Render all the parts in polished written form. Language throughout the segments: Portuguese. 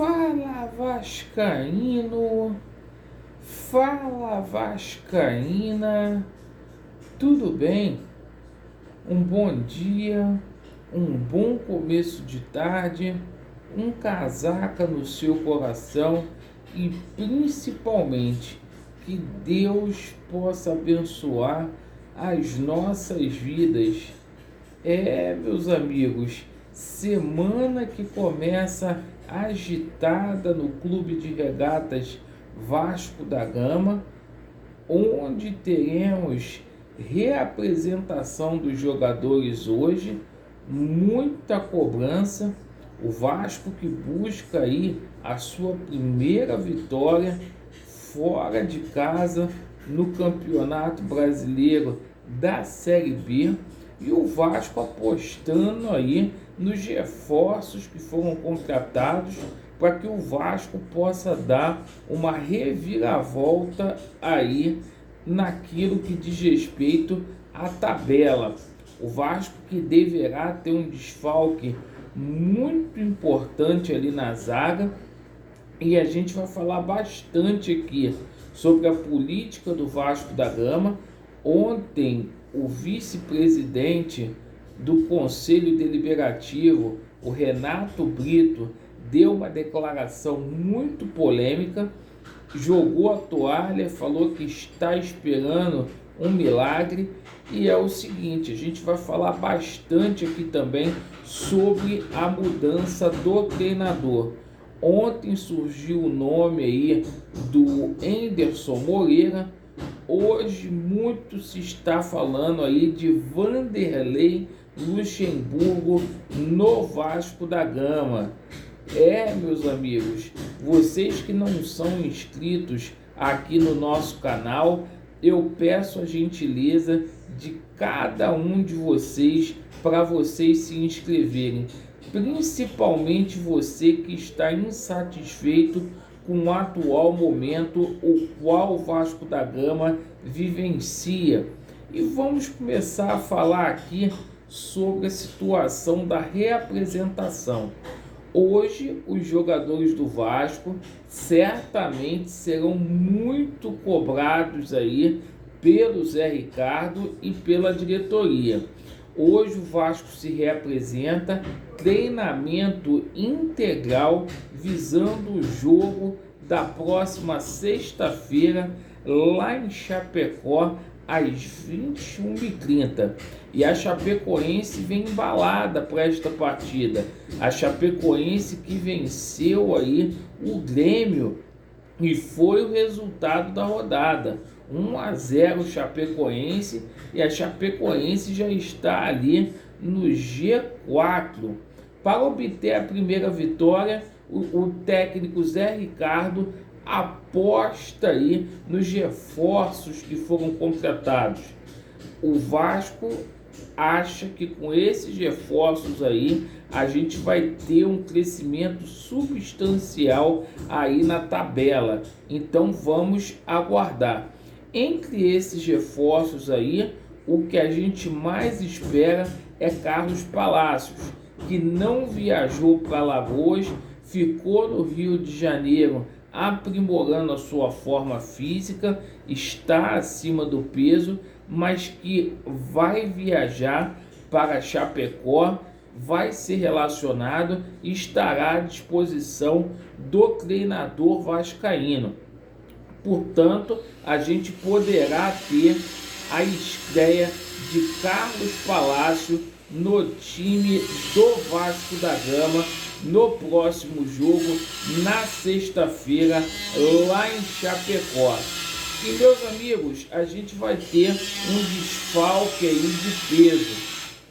Fala Vascaíno, fala Vascaína, tudo bem? Um bom dia, um bom começo de tarde, um casaca no seu coração e principalmente que Deus possa abençoar as nossas vidas. Meus amigos, semana que começa agitada no Clube de Regatas Vasco da Gama, onde teremos reapresentação dos jogadores hoje, muita cobrança, o Vasco que busca aí a sua primeira vitória fora de casa no Campeonato Brasileiro da Série B, e o Vasco apostando aí nos reforços que foram contratados para que o Vasco possa dar uma reviravolta aí naquilo que diz respeito à tabela. O Vasco que deverá ter um desfalque muito importante ali na zaga, e a gente vai falar bastante aqui sobre a política do Vasco da Gama. Ontem, o vice-presidente do Conselho Deliberativo, o Renato Brito, deu uma declaração muito polêmica, jogou a toalha, falou que está esperando um milagre, e é o seguinte, a gente vai falar bastante aqui também sobre a mudança do treinador. Ontem surgiu o nome aí do Anderson Moreira. Hoje muito se está falando aí de Vanderlei Luxemburgo no Vasco da Gama. Meus amigos, vocês que não são inscritos aqui no nosso canal, eu peço a gentileza de cada um de vocês para vocês se inscreverem, principalmente você que está insatisfeito com o atual momento o qual o Vasco da Gama vivencia. E vamos começar a falar aqui sobre a situação da reapresentação. Hoje, os jogadores do Vasco certamente serão muito cobrados aí pelo Zé Ricardo e pela diretoria. Hoje o Vasco se reapresenta, treinamento integral visando o jogo da próxima sexta-feira lá em Chapecó às 21h30. E a Chapecoense vem embalada para esta partida. A Chapecoense que venceu aí o Grêmio e foi o resultado da rodada. 1-0 Chapecoense, e a Chapecoense já está ali no G4. Para obter a primeira vitória, o técnico Zé Ricardo aposta aí nos reforços que foram contratados. O Vasco acha que com esses reforços aí a gente vai ter um crescimento substancial aí na tabela. Então vamos aguardar. Entre esses reforços aí, o que a gente mais espera é Carlos Palacios, que não viajou para Alagoas, ficou no Rio de Janeiro aprimorando a sua forma física, está acima do peso, mas que vai viajar para Chapecó, vai ser relacionado e estará à disposição do treinador vascaíno. Portanto, a gente poderá ter a estreia de Carlos Palacio no time do Vasco da Gama no próximo jogo, na sexta-feira, lá em Chapecó. E, meus amigos, a gente vai ter um desfalque aí de peso,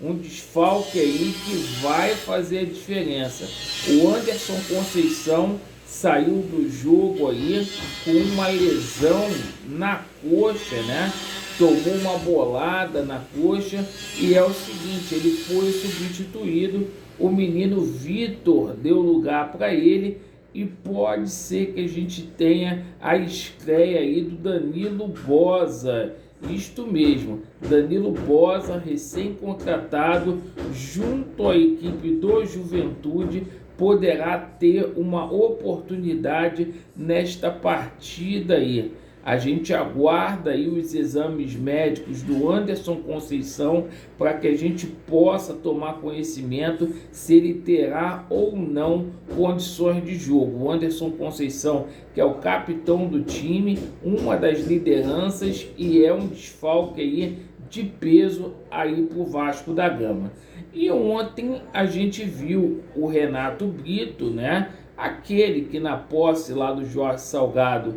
um desfalque aí que vai fazer a diferença. O Anderson Conceição saiu do jogo aí com uma lesão na coxa, né? Tomou uma bolada na coxa, e é o seguinte, ele foi substituído, o menino Vitor deu lugar para ele, e pode ser que a gente tenha a estreia aí do Danilo Boza. Isto mesmo, Danilo Boza, recém-contratado junto à equipe do Juventude poderá ter uma oportunidade nesta partida aí. A gente aguarda aí os exames médicos do Anderson Conceição para que a gente possa tomar conhecimento se ele terá ou não condições de jogo. O Anderson Conceição, que é o capitão do time, uma das lideranças e é um desfalque aí de peso aí para o Vasco da Gama. E ontem a gente viu o Renato Brito, né? Aquele que na posse lá do Jorge Salgado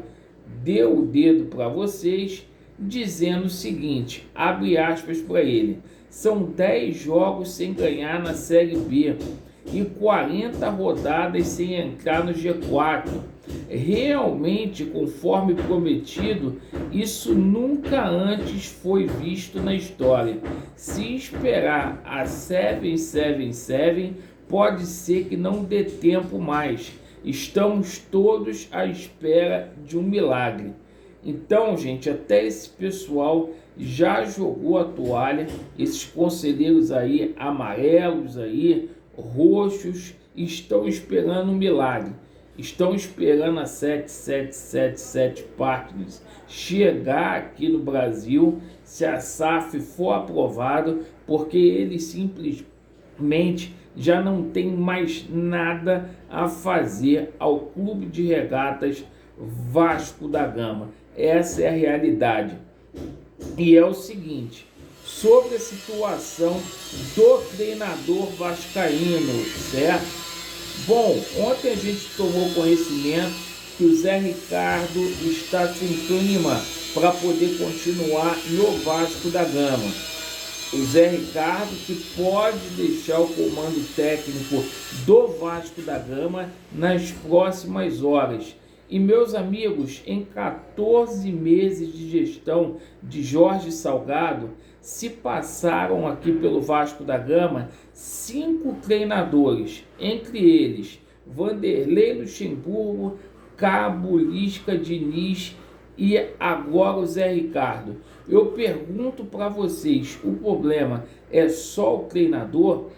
deu o dedo para vocês, dizendo o seguinte, abre aspas para ele: são 10 jogos sem ganhar na Série B e 40 rodadas sem entrar no G4. Realmente, conforme prometido, isso nunca antes foi visto na história. Se esperar a 777, pode ser que não dê tempo mais. Estamos todos à espera de um milagre. Então, gente, até esse pessoal já jogou a toalha, esses conselheiros aí amarelos aí, roxos, estão esperando um milagre. Estão esperando a 7777 Partners chegar aqui no Brasil, se a SAF for aprovado, porque eles simplesmente já não tem mais nada a fazer ao Clube de Regatas Vasco da Gama. Essa é a realidade. E é o seguinte, sobre a situação do treinador vascaíno, certo? Bom, ontem a gente tomou conhecimento que o Zé Ricardo está sem clima para poder continuar no Vasco da Gama. O Zé Ricardo que pode deixar o comando técnico do Vasco da Gama nas próximas horas. E meus amigos, em 14 meses de gestão de Jorge Salgado, se passaram aqui pelo Vasco da Gama 5 treinadores, entre eles Vanderlei Luxemburgo, Cabo, Lisca, Diniz e agora o Zé Ricardo. Eu pergunto para vocês, o problema é só o treinador?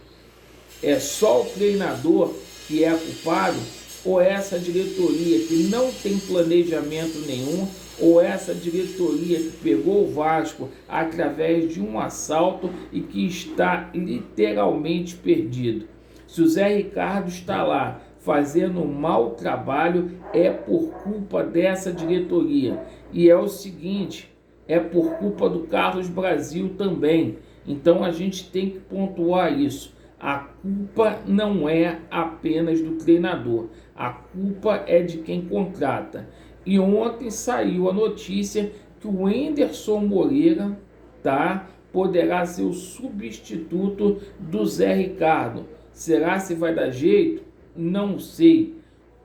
É só o treinador que é culpado? Ou essa diretoria que não tem planejamento nenhum? Ou essa diretoria que pegou o Vasco através de um assalto e que está literalmente perdido? Se o Zé Ricardo está lá fazendo um mau trabalho, é por culpa dessa diretoria. E é o seguinte, é por culpa do Carlos Brasil também. Então a gente tem que pontuar isso. A culpa não é apenas do treinador, a culpa é de quem contrata. E ontem saiu a notícia que o Enderson Moreira, poderá ser o substituto do Zé Ricardo. Será se vai dar jeito? Não sei.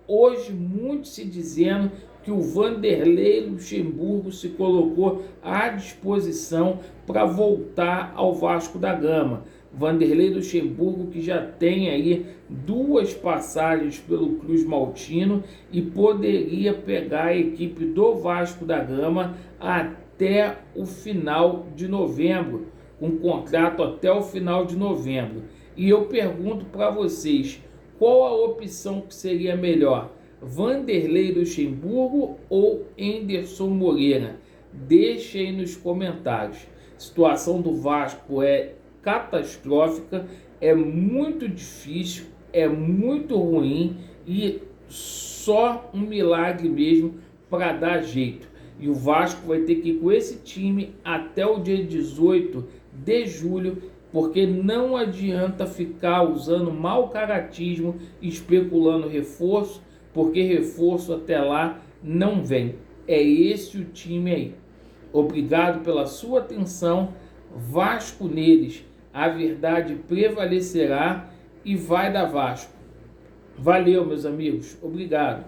Hoje muito se dizendo que o Vanderlei Luxemburgo se colocou à disposição para voltar ao Vasco da Gama. Vanderlei Luxemburgo que já tem aí 2 passagens pelo Cruz Maltino e poderia pegar a equipe do Vasco da Gama até o final de novembro, com contrato até o final de novembro. E eu pergunto para vocês, qual a opção que seria melhor? Vanderlei Luxemburgo ou Enderson Moreira? Deixe aí nos comentários. A situação do Vasco é catastrófica, é muito difícil, é muito ruim e só um milagre mesmo para dar jeito. E o Vasco vai ter que ir com esse time até o dia 18 de julho, porque não adianta ficar usando mau caratismo, especulando reforço, porque reforço até lá não vem. É esse o time aí. Obrigado pela sua atenção. Vasco neles, a verdade prevalecerá e vai dar Vasco. Valeu, meus amigos. Obrigado.